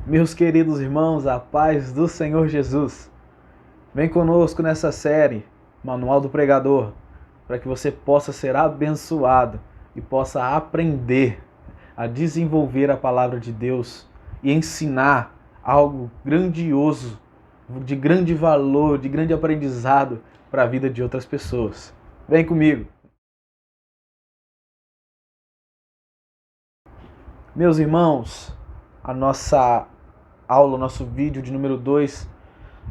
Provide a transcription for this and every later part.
Meus queridos irmãos, a paz do Senhor Jesus. Vem conosco nessa série, Manual do Pregador, para que você possa ser abençoado e possa aprender a desenvolver a palavra de Deus e ensinar algo grandioso, de grande valor, de grande aprendizado para a vida de outras pessoas. Vem comigo. Meus irmãos, a nossa aula, o nosso vídeo de número 2,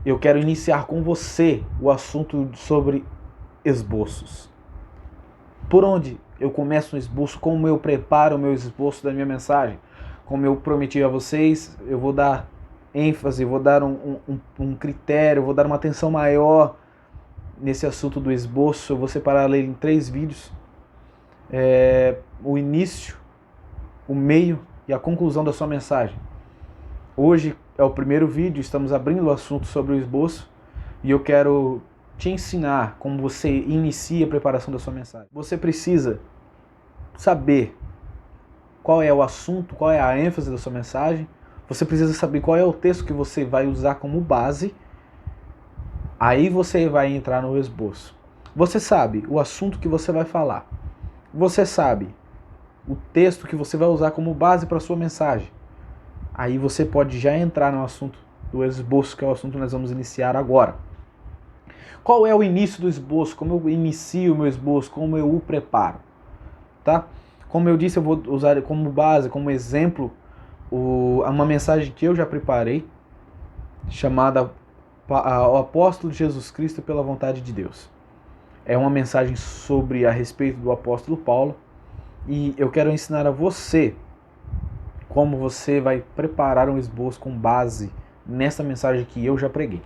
eu quero iniciar com você o assunto sobre esboços. Por onde eu começo um esboço? Como eu preparo o meu esboço da minha mensagem? Como eu prometi a vocês, eu vou dar ênfase, vou dar um critério, vou dar uma atenção maior nesse assunto do esboço. Eu vou separar ele em 3 vídeos. O início, o meio e a conclusão da sua mensagem. Hoje é o primeiro vídeo, estamos abrindo o assunto sobre o esboço e eu quero te ensinar como você inicia a preparação da sua mensagem. Você precisa saber qual é o assunto, qual é a ênfase da sua mensagem. Você precisa saber qual é o texto que você vai usar como base. Aí você vai entrar no esboço. Você sabe o assunto que você vai falar. Você sabe o texto que você vai usar como base para a sua mensagem. Aí você pode já entrar no assunto do esboço, que é o assunto que nós vamos iniciar agora. Qual é o início do esboço? Como eu inicio o meu esboço? Como eu o preparo? Tá? Como eu disse, eu vou usar como base, como exemplo, uma mensagem que eu já preparei, chamada O Apóstolo de Jesus Cristo pela Vontade de Deus. É uma mensagem a respeito do apóstolo Paulo, e eu quero ensinar a você como você vai preparar um esboço com base nessa mensagem que eu já preguei.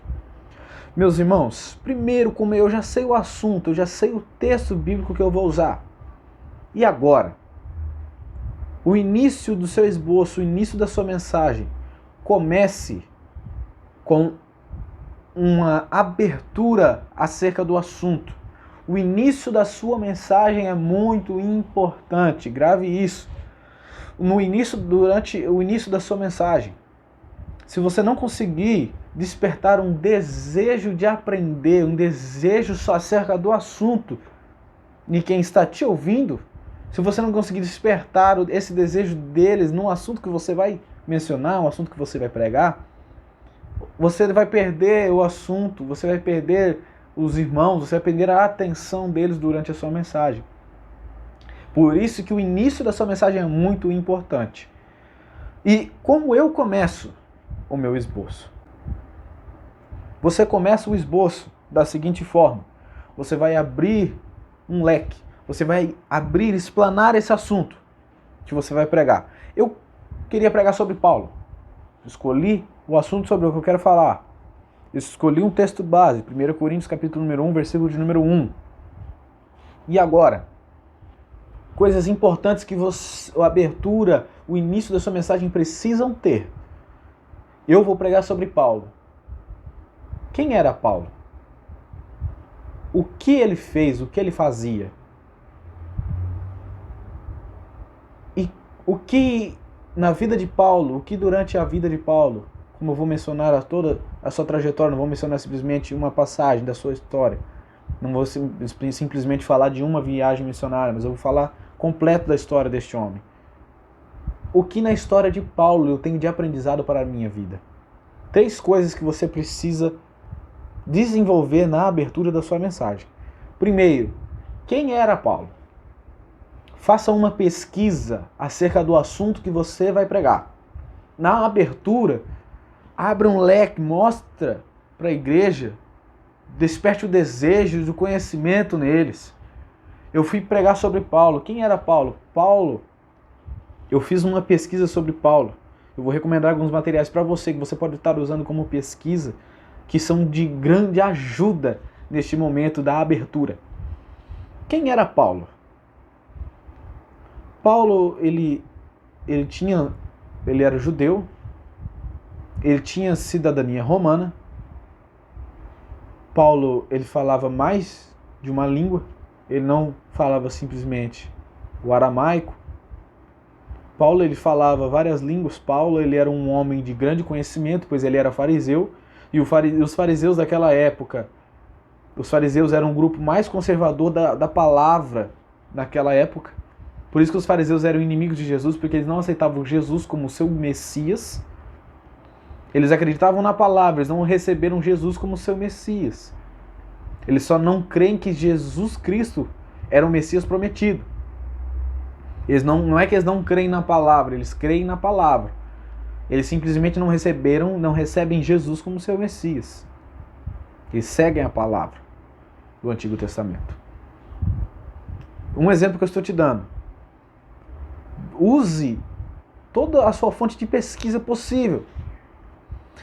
Meus irmãos, primeiro, como eu já sei o assunto, eu já sei o texto bíblico que eu vou usar. E agora? O início do seu esboço, o início da sua mensagem, comece com uma abertura acerca do assunto. O início da sua mensagem é muito importante, grave isso. Durante o início da sua mensagem, se você não conseguir despertar um desejo de aprender, um desejo só acerca do assunto de quem está te ouvindo, se você não conseguir despertar esse desejo deles num assunto que você vai mencionar, um assunto que você vai pregar, você vai perder o assunto, você vai perder os irmãos, você vai perder a atenção deles durante a sua mensagem. Por isso que o início da sua mensagem é muito importante. E como eu começo o meu esboço? Você começa o esboço da seguinte forma: você vai abrir um leque, você vai abrir, explanar esse assunto que você vai pregar. Eu queria pregar sobre Paulo. Escolhi o assunto sobre o que eu quero falar. Escolhi um texto base, 1 Coríntios capítulo número 1, versículo de número 1. E agora? Coisas importantes que a abertura, o início da sua mensagem precisam ter. Eu vou pregar sobre Paulo. Quem era Paulo? O que ele fez? O que ele fazia? E o que na vida de Paulo, o que durante a vida de Paulo, como eu vou mencionar toda a sua trajetória, não vou mencionar simplesmente uma passagem da sua história, não vou simplesmente falar de uma viagem missionária, mas eu vou falar completo da história deste homem. O que na história de Paulo eu tenho de aprendizado para a minha vida? 3 coisas que você precisa desenvolver na abertura da sua mensagem. Primeiro, quem era Paulo? Faça uma pesquisa acerca do assunto que você vai pregar. Na abertura, abra um leque, mostra para a igreja, desperte o desejo do conhecimento neles. Eu fui pregar sobre Paulo. Quem era Paulo? Eu fiz uma pesquisa sobre Paulo. Eu vou recomendar alguns materiais para você que você pode estar usando como pesquisa, que são de grande ajuda neste momento da abertura. Quem era Paulo? Paulo, ele era judeu, ele tinha cidadania romana. Paulo, ele falava mais de uma língua, ele não falava simplesmente o aramaico. Paulo ele falava várias línguas. Paulo ele era um homem de grande conhecimento, pois ele era fariseu. E os fariseus daquela época, os fariseus eram um grupo mais conservador da palavra naquela época. Por isso que os fariseus eram inimigos de Jesus, porque eles não aceitavam Jesus como seu Messias. Eles acreditavam na palavra, eles não receberam Jesus como seu Messias. Eles só não creem que Jesus Cristo era o Messias prometido. Eles não é que eles não creem na palavra, eles creem na palavra. Eles simplesmente não recebem Jesus como seu Messias. Eles seguem a palavra do Antigo Testamento. Um exemplo que eu estou te dando. Use toda a sua fonte de pesquisa possível.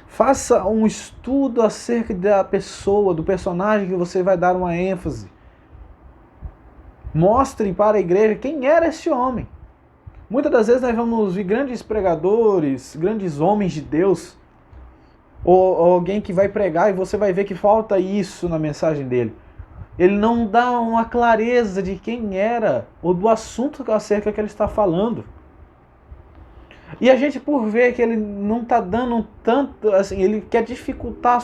Faça um estudo acerca da pessoa, do personagem que você vai dar uma ênfase. Mostre para a igreja quem era esse homem. Muitas das vezes nós vamos ver grandes pregadores, grandes homens de Deus, ou alguém que vai pregar e você vai ver que falta isso na mensagem dele. Ele não dá uma clareza de quem era ou do assunto acerca que ele está falando. E a gente, por ver que ele não está dando tanto, assim, ele quer dificultar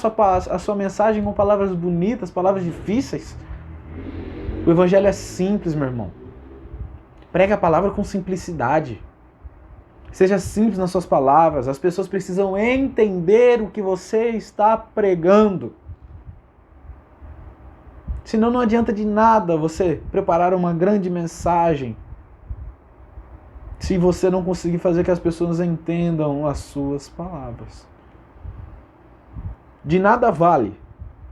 a sua mensagem com palavras bonitas, palavras difíceis. O evangelho é simples, meu irmão. Pregue a palavra com simplicidade. Seja simples nas suas palavras. As pessoas precisam entender o que você está pregando. Senão não adianta de nada você preparar uma grande mensagem se você não conseguir fazer que as pessoas entendam as suas palavras. De nada vale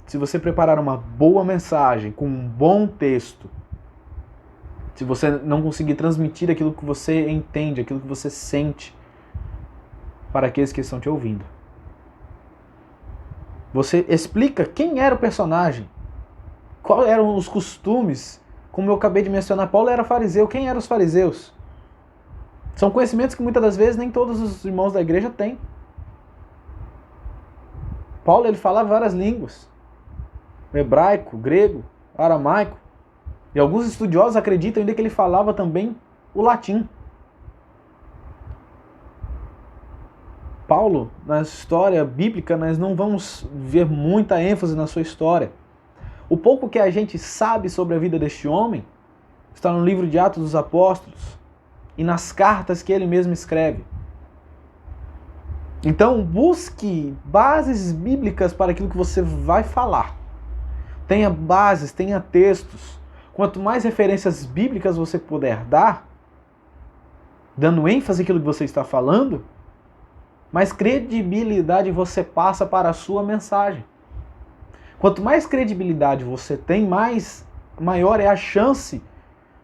se você preparar uma boa mensagem com um bom texto, se você não conseguir transmitir aquilo que você entende, aquilo que você sente para aqueles que estão te ouvindo. Você explica quem era o personagem, quais eram os costumes. Como eu acabei de mencionar, Paulo era fariseu. Quem eram os fariseus? São conhecimentos que muitas das vezes nem todos os irmãos da igreja têm. Paulo ele falava várias línguas. Hebraico, grego, aramaico. E alguns estudiosos acreditam ainda que ele falava também o latim. Paulo, na história bíblica, nós não vamos ver muita ênfase na sua história. O pouco que a gente sabe sobre a vida deste homem está no livro de Atos dos Apóstolos e nas cartas que ele mesmo escreve. Então, busque bases bíblicas para aquilo que você vai falar. Tenha bases, tenha textos. Quanto mais referências bíblicas você puder dar, dando ênfase àquilo que você está falando, mais credibilidade você passa para a sua mensagem. Quanto mais credibilidade você tem, maior é a chance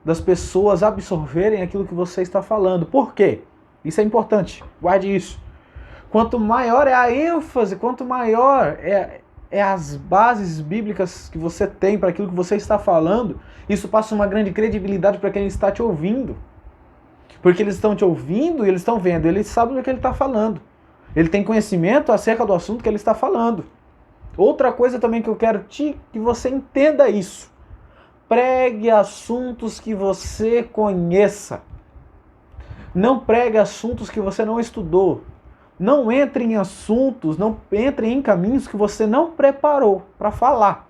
das pessoas absorverem aquilo que você está falando. Por quê? Isso é importante, guarde isso. Quanto maior é a ênfase, quanto maior é as bases bíblicas que você tem para aquilo que você está falando, isso passa uma grande credibilidade para quem está te ouvindo. Porque eles estão te ouvindo e eles estão vendo, eles sabem do que ele está falando. Ele tem conhecimento acerca do assunto que ele está falando. Outra coisa também que eu quero que você entenda isso. Pregue assuntos que você conheça. Não pregue assuntos que você não estudou. Não entre em assuntos, não entre em caminhos que você não preparou para falar.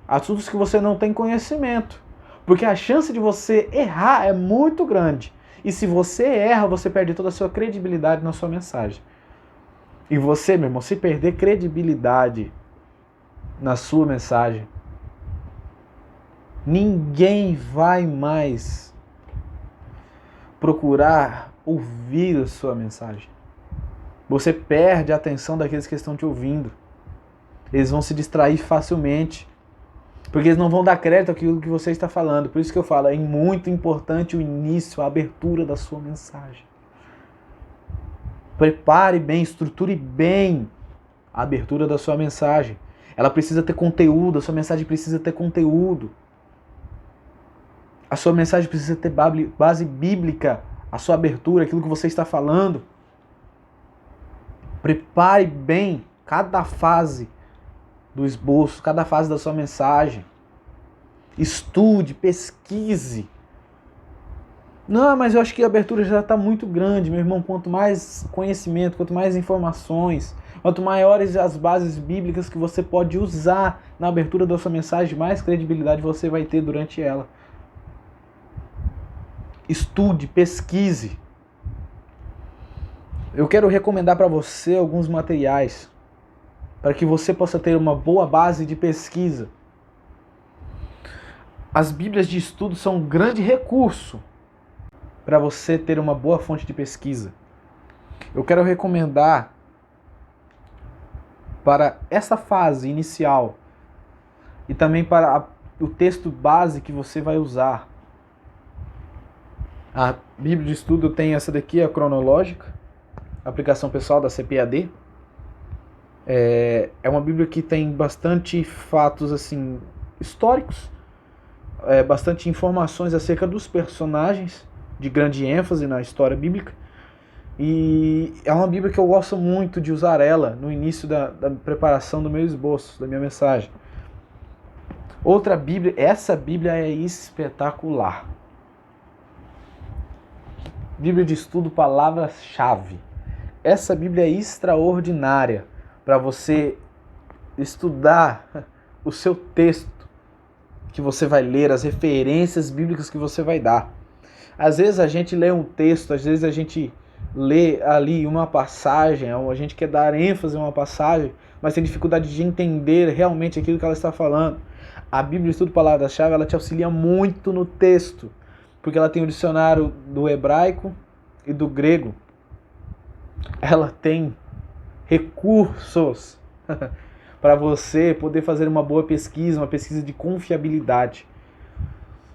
Assuntos que você não tem conhecimento. Porque a chance de você errar é muito grande. E se você erra, você perde toda a sua credibilidade na sua mensagem. E você, meu irmão, se perder credibilidade na sua mensagem, ninguém vai mais procurar ouvir a sua mensagem. Você perde a atenção daqueles que estão te ouvindo. Eles vão se distrair facilmente. Porque eles não vão dar crédito àquilo que você está falando. Por isso que eu falo, é muito importante o início, a abertura da sua mensagem. Prepare bem, estruture bem a abertura da sua mensagem. Ela precisa ter conteúdo, a sua mensagem precisa ter conteúdo. A sua mensagem precisa ter base bíblica, a sua abertura, aquilo que você está falando. Prepare bem cada fase do esboço, cada fase da sua mensagem. Estude, pesquise. Não, mas eu acho que a abertura já está muito grande, meu irmão. Quanto mais conhecimento, quanto mais informações, quanto maiores as bases bíblicas que você pode usar na abertura da sua mensagem, mais credibilidade você vai ter durante ela. Estude, pesquise. Eu quero recomendar para você alguns materiais para que você possa ter uma boa base de pesquisa. As Bíblias de estudo são um grande recurso para você ter uma boa fonte de pesquisa. Eu quero recomendar para essa fase inicial e também para o texto base que você vai usar. A Bíblia de estudo tem essa daqui, a cronológica, aplicação pessoal da CPAD. É uma Bíblia que tem bastante fatos assim históricos, bastante informações acerca dos personagens, de grande ênfase na história bíblica. E é uma Bíblia que eu gosto muito de usar ela no início da preparação do meu esboço, da minha mensagem. Outra Bíblia, essa Bíblia é espetacular. Bíblia de estudo, palavras-chave. Essa Bíblia é extraordinária para você estudar o seu texto que você vai ler, as referências bíblicas que você vai dar. Às vezes a gente lê um texto, às vezes a gente lê ali uma passagem, a gente quer dar ênfase a uma passagem, mas tem dificuldade de entender realmente aquilo que ela está falando. A Bíblia de Estudo Palavras-Chave, ela te auxilia muito no texto, porque ela tem o dicionário do hebraico e do grego. Ela tem recursos para você poder fazer uma boa pesquisa, uma pesquisa de confiabilidade.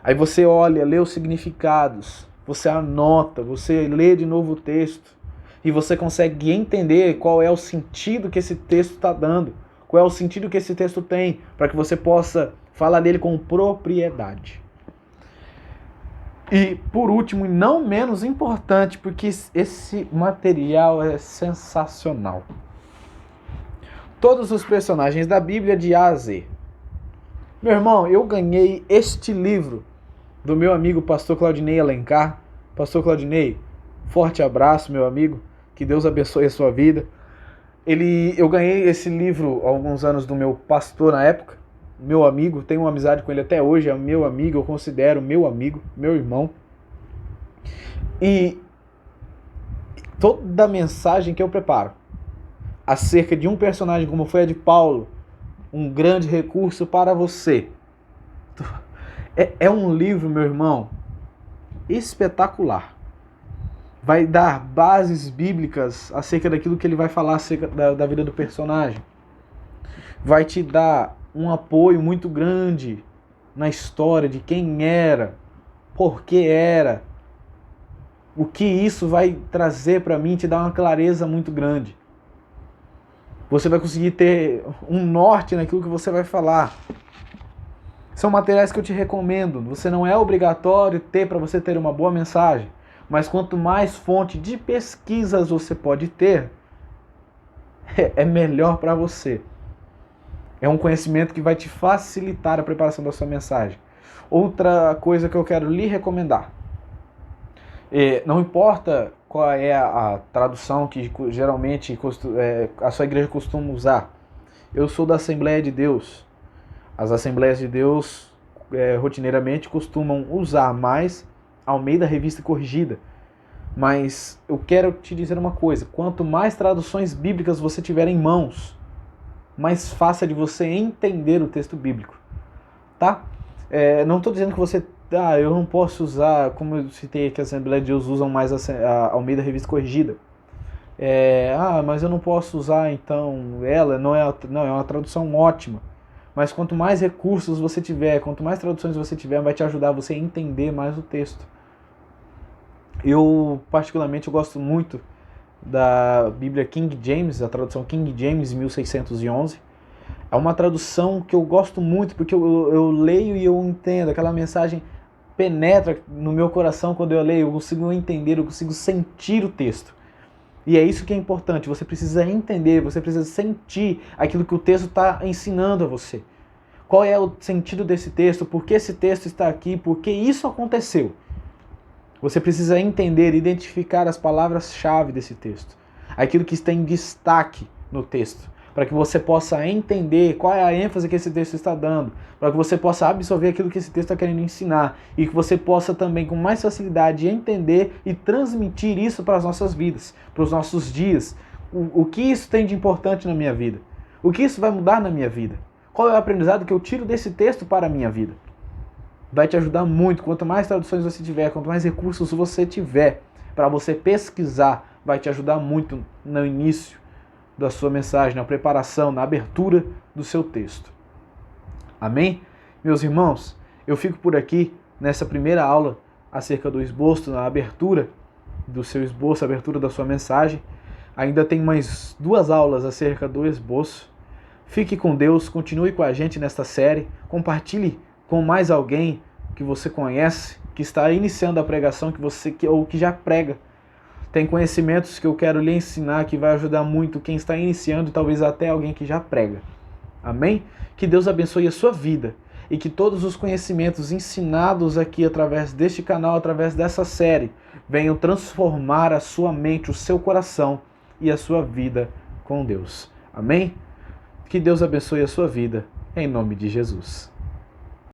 Aí você olha, lê os significados, você anota, você lê de novo o texto e você consegue entender qual é o sentido que esse texto está dando, qual é o sentido que esse texto tem, para que você possa falar dele com propriedade. E por último, e não menos importante, porque esse material é sensacional. Todos os personagens da Bíblia de A a Z. Meu irmão, eu ganhei este livro do meu amigo pastor Claudinei Alencar. Pastor Claudinei, forte abraço, meu amigo. Que Deus abençoe a sua vida. Eu ganhei esse livro há alguns anos do meu pastor na época, meu amigo, tenho uma amizade com ele até hoje, é meu amigo, eu considero meu amigo, meu irmão. E toda a mensagem que eu preparo acerca de um personagem como foi a de Paulo, um grande recurso para você. É um livro, meu irmão, espetacular. Vai dar bases bíblicas acerca daquilo que ele vai falar acerca da vida do personagem. Vai te dar um apoio muito grande na história de quem era, por que era, o que isso vai trazer para mim, te dar uma clareza muito grande. Você vai conseguir ter um norte naquilo que você vai falar. São materiais que eu te recomendo. Você não é obrigatório ter para você ter uma boa mensagem, mas quanto mais fonte de pesquisas você pode ter, é melhor para você. É um conhecimento que vai te facilitar a preparação da sua mensagem. Outra coisa que eu quero lhe recomendar. Não importa qual é a tradução que geralmente a sua igreja costuma usar. Eu sou da Assembleia de Deus. As Assembleias de Deus rotineiramente costumam usar mais Almeida Revista Corrigida. Mas eu quero te dizer uma coisa. Quanto mais traduções bíblicas você tiver em mãos, mais fácil é de você entender o texto bíblico, tá? Não estou dizendo que você... eu não posso usar, como eu citei que a Assembleia de Deus usam mais a Almeida Revista Corrigida. Mas eu não posso usar, então, ela, não, é uma tradução ótima. Mas quanto mais recursos você tiver, quanto mais traduções você tiver, vai te ajudar você a entender mais o texto. Eu, particularmente, eu gosto muito da Bíblia King James, a tradução King James 1611. É uma tradução que eu gosto muito, porque eu leio e eu entendo, aquela mensagem penetra no meu coração quando eu leio, eu consigo entender, eu consigo sentir o texto. E é isso que é importante, você precisa entender, você precisa sentir aquilo que o texto está ensinando a você. Qual é o sentido desse texto, por que esse texto está aqui, por que isso aconteceu. Você precisa entender, identificar as palavras-chave desse texto, aquilo que está em destaque no texto, para que você possa entender qual é a ênfase que esse texto está dando, para que você possa absorver aquilo que esse texto está querendo ensinar e que você possa também com mais facilidade entender e transmitir isso para as nossas vidas, para os nossos dias. O que isso tem de importante na minha vida? O que isso vai mudar na minha vida? Qual é o aprendizado que eu tiro desse texto para a minha vida? Vai te ajudar muito. Quanto mais traduções você tiver, quanto mais recursos você tiver para você pesquisar, vai te ajudar muito no início da sua mensagem, na preparação, na abertura do seu texto. Amém? Meus irmãos, eu fico por aqui nessa primeira aula acerca do esboço, na abertura do seu esboço, a abertura da sua mensagem. Ainda tem mais 2 aulas acerca do esboço. Fique com Deus, continue com a gente nesta série, compartilhe com mais alguém que você conhece, que está iniciando a pregação, ou que já prega. Tem conhecimentos que eu quero lhe ensinar que vai ajudar muito quem está iniciando, talvez até alguém que já prega. Amém? Que Deus abençoe a sua vida e que todos os conhecimentos ensinados aqui através deste canal, através dessa série, venham transformar a sua mente, o seu coração e a sua vida com Deus. Amém? Que Deus abençoe a sua vida, em nome de Jesus.